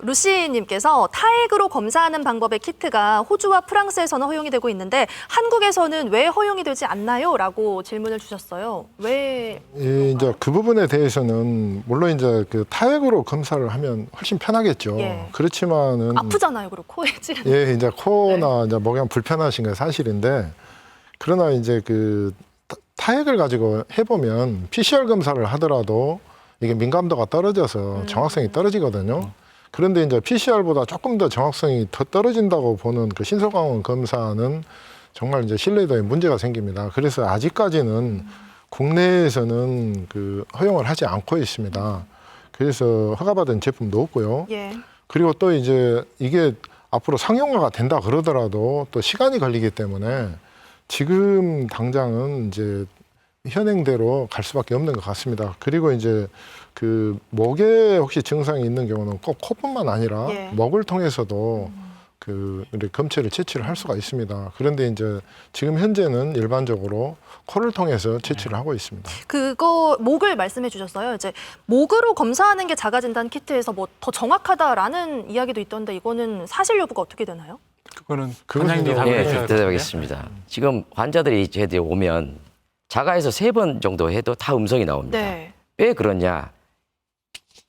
루시님께서 타액으로 검사하는 방법의 키트가 호주와 프랑스에서는 허용이 되고 있는데 한국에서는 왜 허용이 되지 않나요? 라고 질문을 주셨어요. 왜? 예, 이제 그 부분에 대해서는 물론 이제 그 타액으로 검사를 하면 훨씬 편하겠죠. 예. 그렇지만은 아프잖아요, 그리고 코에 찌르는. 예, 이제 코나 이제 목이 불편하신 건 사실인데 그러나 이제 그 타액을 가지고 해보면 PCR 검사를 하더라도 이게 민감도가 떨어져서 정확성이 떨어지거든요. 그런데 이제 PCR보다 조금 더 정확성이 더 떨어진다고 보는 그 신속항원 검사는 정말 이제 신뢰도에 문제가 생깁니다. 그래서 아직까지는 국내에서는 그 허용을 하지 않고 있습니다. 그래서 허가받은 제품도 없고요. 예. 그리고 또 이제 이게 앞으로 상용화가 된다 그러더라도 또 시간이 걸리기 때문에 지금 당장은 이제 현행대로 갈 수밖에 없는 것 같습니다. 그리고 이제 그 목에 혹시 증상이 있는 경우는 꼭 코뿐만 아니라 예. 목을 통해서도 그 검체를 채취를 할 수가 있습니다. 그런데 이제 지금 현재는 일반적으로 코를 통해서 채취를 하고 있습니다. 그거 목을 말씀해 주셨어요. 이제 목으로 검사하는 게 자가진단 키트에서 뭐 더 정확하다라는 이야기도 있던데 이거는 사실 여부가 어떻게 되나요? 그거는 그것은 관장님이 좀- 답을 예, 해주셔야 될 것 같은데. 대답하겠습니다. 지금 환자들이 저희한테 오면 자가에서 3번 정도 해도 다 음성이 나옵니다. 네. 왜 그러냐?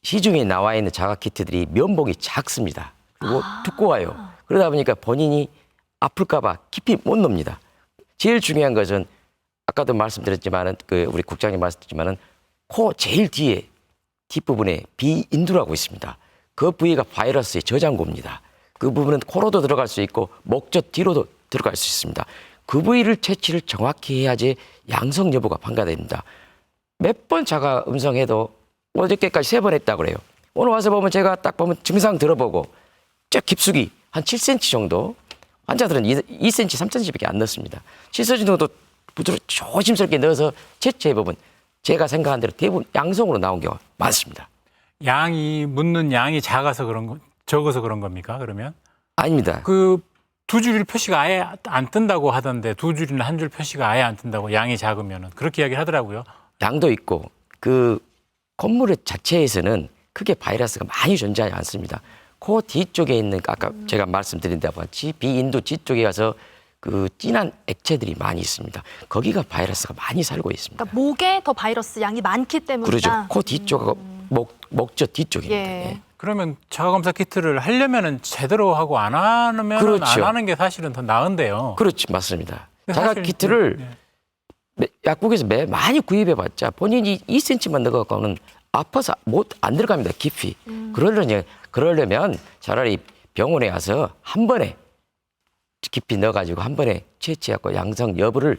시중에 나와 있는 자가 키트들이 면봉이 작습니다. 그리고 두꺼워요. 그러다 보니까 본인이 아플까 봐 깊이 못 넣습니다. 제일 중요한 것은 아까도 말씀드렸지만은 그 우리 국장님 말씀드렸지만은 코 제일 뒤에 뒷부분에 비인두라고 있습니다. 그 부위가 바이러스의 저장고입니다. 그 부분은 코로도 들어갈 수 있고 목젖 뒤로도 들어갈 수 있습니다. 그 부위를 채취를 정확히 해야지 양성 여부가 판가됩니다. 몇 번 자가 음성해도 어저께까지 3번 했다고 그래요. 오늘 와서 보면 제가 딱 보면 증상 들어보고 저 깊숙이 한 7cm 정도, 환자들은 2cm, 3cm밖에 안 넣습니다. 씻어준 정도 조심스럽게 넣어서 채취해보면 제가 생각한 대로 대부분 양성으로 나온 경우가 많습니다. 양이 묻는 양이 작아서 그런 거, 적어서 그런 겁니까? 그러면 아닙니다. 그 두 줄 표시가 아예 안 뜬다고 하던데 두 줄이나 한 줄 표시가 아예 안 뜬다고 양이 작으면은 그렇게 이야기를 하더라고요. 양도 있고 그 콧물 자체에서는 크게 바이러스가 많이 존재하지 않습니다. 코 뒤쪽에 있는 아까 제가 말씀드린 데 같이 비인두 뒤쪽에 가서 그 진한 액체들이 많이 있습니다. 거기가 바이러스가 많이 살고 있습니다. 그러니까 목에 더 바이러스 양이 많기 때문이다. 그러죠. 코 뒤쪽하고 목젖 뒤쪽입니다. 예. 예. 그러면 자가검사 키트를 하려면은 제대로 하고 안 하면 그렇죠. 안 하는 게 사실은 더 나은데요. 그렇지, 맞습니다. 근데 자가 사실 키트를 약국에서 많이 구입해봤자 본인이 2cm만 넣어갖고는 아파서 안 들어갑니다, 깊이. 그러려면 차라리 병원에 가서 한 번에 깊이 넣어가지고 한 번에 채취하고 양성 여부를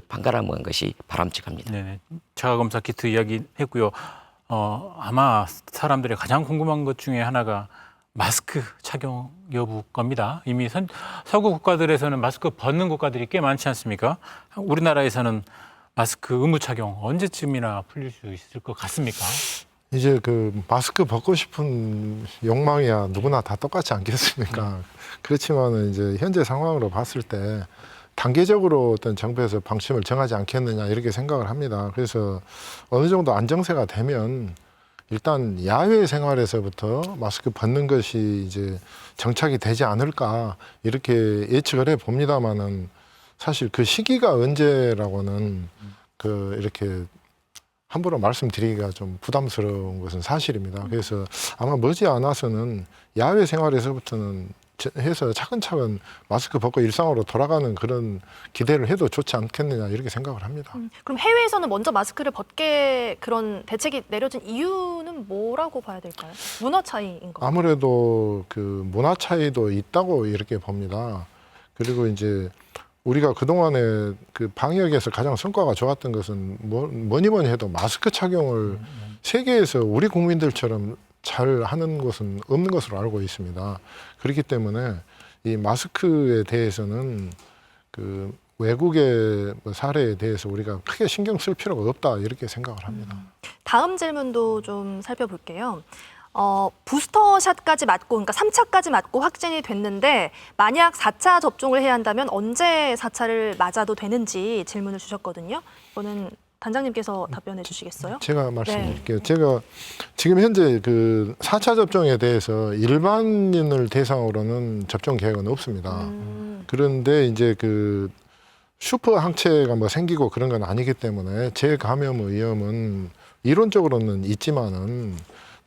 판가름하는 것이 바람직합니다. 네, 자가검사 키트 이야기했고요. 아마 사람들이 가장 궁금한 것 중에 하나가 마스크 착용 여부 겁니다. 이미 서구 국가들에서는 마스크 벗는 국가들이 꽤 많지 않습니까? 우리나라에서는 마스크 의무 착용 언제쯤이나 풀릴 수 있을 것 같습니까? 이제 그 마스크 벗고 싶은 욕망이야 누구나 다 똑같지 않겠습니까? 그렇지만은 이제 현재 상황으로 봤을 때 단계적으로 어떤 정부에서 방침을 정하지 않겠느냐 이렇게 생각을 합니다. 그래서 어느 정도 안정세가 되면 일단 야외 생활에서부터 마스크 벗는 것이 이제 정착이 되지 않을까 이렇게 예측을 해 봅니다만은 사실 그 시기가 언제라고는 그 이렇게 함부로 말씀드리기가 좀 부담스러운 것은 사실입니다. 그래서 아마 머지않아서는 야외 생활에서부터는 해서 차근차근 마스크 벗고 일상으로 돌아가는 그런 기대를 해도 좋지 않겠느냐 이렇게 생각을 합니다. 그럼 해외에서는 먼저 마스크를 벗게 그런 대책이 내려진 이유는 뭐라고 봐야 될까요? 문화 차이인 거. 아무래도 그 문화 차이도 있다고 이렇게 봅니다. 그리고 이제 우리가 그동안에 그 방역에서 가장 성과가 좋았던 것은 뭐니 해도 마스크 착용을 세계에서 우리 국민들처럼 잘 하는 곳은 없는 것으로 알고 있습니다. 그렇기 때문에 이 마스크에 대해서는 그 외국의 사례에 대해서 우리가 크게 신경 쓸 필요가 없다 이렇게 생각을 합니다. 다음 질문도 좀 살펴볼게요. 부스터샷까지 맞고, 그러니까 3차까지 맞고 확진이 됐는데 만약 4차 접종을 해야 한다면 언제 4차를 맞아도 되는지 질문을 주셨거든요. 이거는 단장님께서 답변해 주시겠어요? 제가 말씀드릴게요. 제가 지금 현재 그 4차 접종에 대해서 일반인을 대상으로는 접종 계획은 없습니다. 그런데 이제 그 슈퍼 항체가 뭐 생기고 그런 건 아니기 때문에 재감염 위험은 이론적으로는 있지만은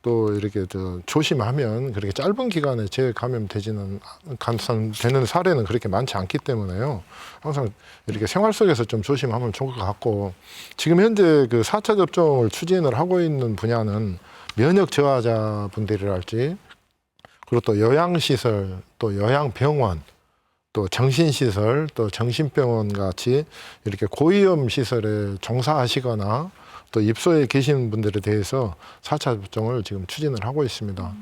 또 이렇게 조심하면 그렇게 짧은 기간에 재감염되지는 되는 사례는 그렇게 많지 않기 때문에요. 항상 이렇게 생활 속에서 좀 조심하면 좋을 것 같고, 지금 현재 그 4차 접종을 추진을 하고 있는 분야는 면역 저하자 분들이랄지, 그리고 또 요양시설, 또 요양병원, 또 정신시설, 또 정신병원 같이 이렇게 고위험 시설에 종사하시거나 또 입소해 계신 분들에 대해서 4차 접종을 지금 추진을 하고 있습니다.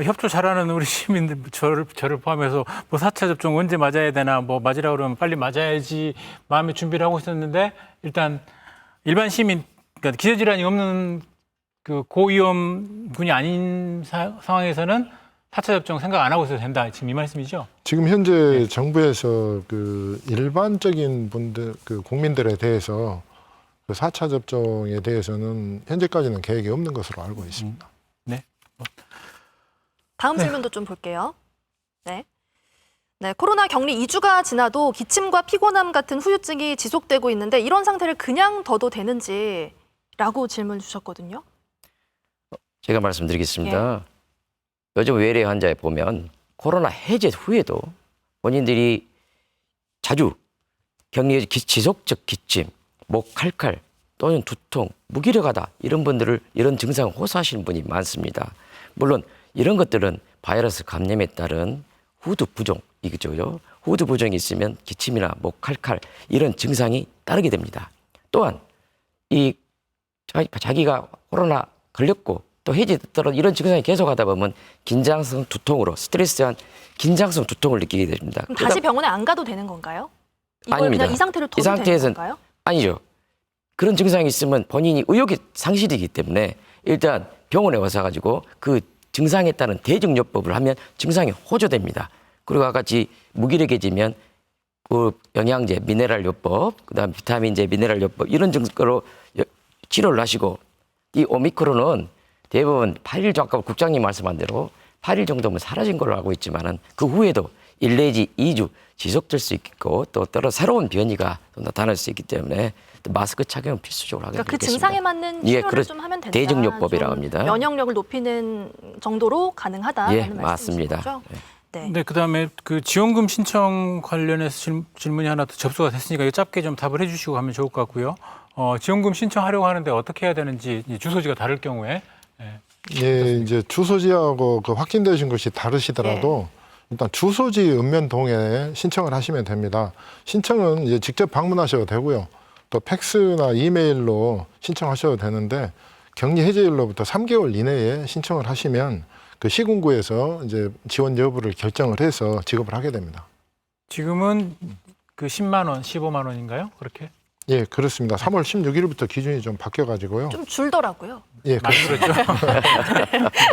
협조 잘하는 우리 시민들, 저를 포함해서 뭐 4차 접종 언제 맞아야 되나, 뭐 맞으라 그러면 빨리 맞아야지 마음의 준비를 하고 있었는데, 일단 일반 시민, 그러니까 기저질환이 없는 그 고위험 분이 아닌 상황에서는 4차 접종 생각 안 하고 있어도 된다. 지금 이 말씀이죠? 지금 현재 정부에서 그 일반적인 분들, 그 국민들에 대해서 그 4차 접종에 대해서는 현재까지는 계획이 없는 것으로 알고 있습니다. 네. 다음 질문도 좀 볼게요. 네. 네, 코로나 격리 2주가 지나도 기침과 피곤함 같은 후유증이 지속되고 있는데 이런 상태를 그냥 둬도 되는지라고 질문 주셨거든요. 제가 말씀드리겠습니다. 요즘 외래 환자에 보면 코로나 해제 후에도 본인들이 자주 격리 지속적 기침, 목 칼칼 또는 두통, 무기력하다 이런 분들을 이런 증상을 호소하시는 분이 많습니다. 물론 이런 것들은 바이러스 감염에 따른 후두 부종이죠. 후두 부종이 있으면 기침이나 목 칼칼 이런 증상이 따르게 됩니다. 또한 이 자기가 코로나 걸렸고 또 해제됐더라도 이런 증상이 계속하다 보면 긴장성 두통으로 스트레스한 긴장성 두통을 느끼게 됩니다. 그럼 다시 병원에 안 가도 되는 건가요? 이걸 아닙니다. 그냥 이 상태로 둬도 이 상태에서는 되는 건가요? 아니죠. 그런 증상이 있으면 본인이 의욕이 상실이기 때문에 일단 병원에 와서 가지고 그 증상에 따른 대증요법을 하면 증상이 호조됩니다. 그리고 아까 같이 무기력해지면 그 영양제, 미네랄요법, 그다음 비타민제, 미네랄요법 이런 증거로 치료를 하시고 이 오미크론은 대부분 8일 전 아까 국장님 말씀한 대로 8일 정도면 사라진 걸로 알고 있지만은 그 후에도 1 내지 2주 지속될 수 있고 또 따로 새로운 변이가 또 나타날 수 있기 때문에 또 마스크 착용은 필수적으로 하게 그러니까 그 되겠습니다. 증상에 맞는 예, 치료를 좀 하면 된다. 대증요법이라고 좀 합니다. 면역력을 높이는 정도로 가능하다라는 예, 말씀이신 맞습니다. 거죠? 예. 네. 네, 그다음에 그 지원금 신청 관련해서 질문이 하나 더 접수가 됐으니까 이거 짧게 좀 답을 해주시고 하면 좋을 것 같고요. 지원금 신청하려고 하는데 어떻게 해야 되는지 주소지가 다를 경우에 예, 이제 주소지하고 그 확진되신 것이 다르시더라도 일단 주소지 읍면동에 신청을 하시면 됩니다. 신청은 이제 직접 방문하셔도 되고요. 또 팩스나 이메일로 신청하셔도 되는데 격리 해제일로부터 3개월 이내에 신청을 하시면 그 시군구에서 이제 지원 여부를 결정을 해서 지급을 하게 됩니다. 지금은 그 10만 원, 15만 원인가요? 그렇게? 예, 그렇습니다. 3월 16일부터 기준이 좀 바뀌어가지고요. 좀 줄더라고요. 예, 많이 그렇죠.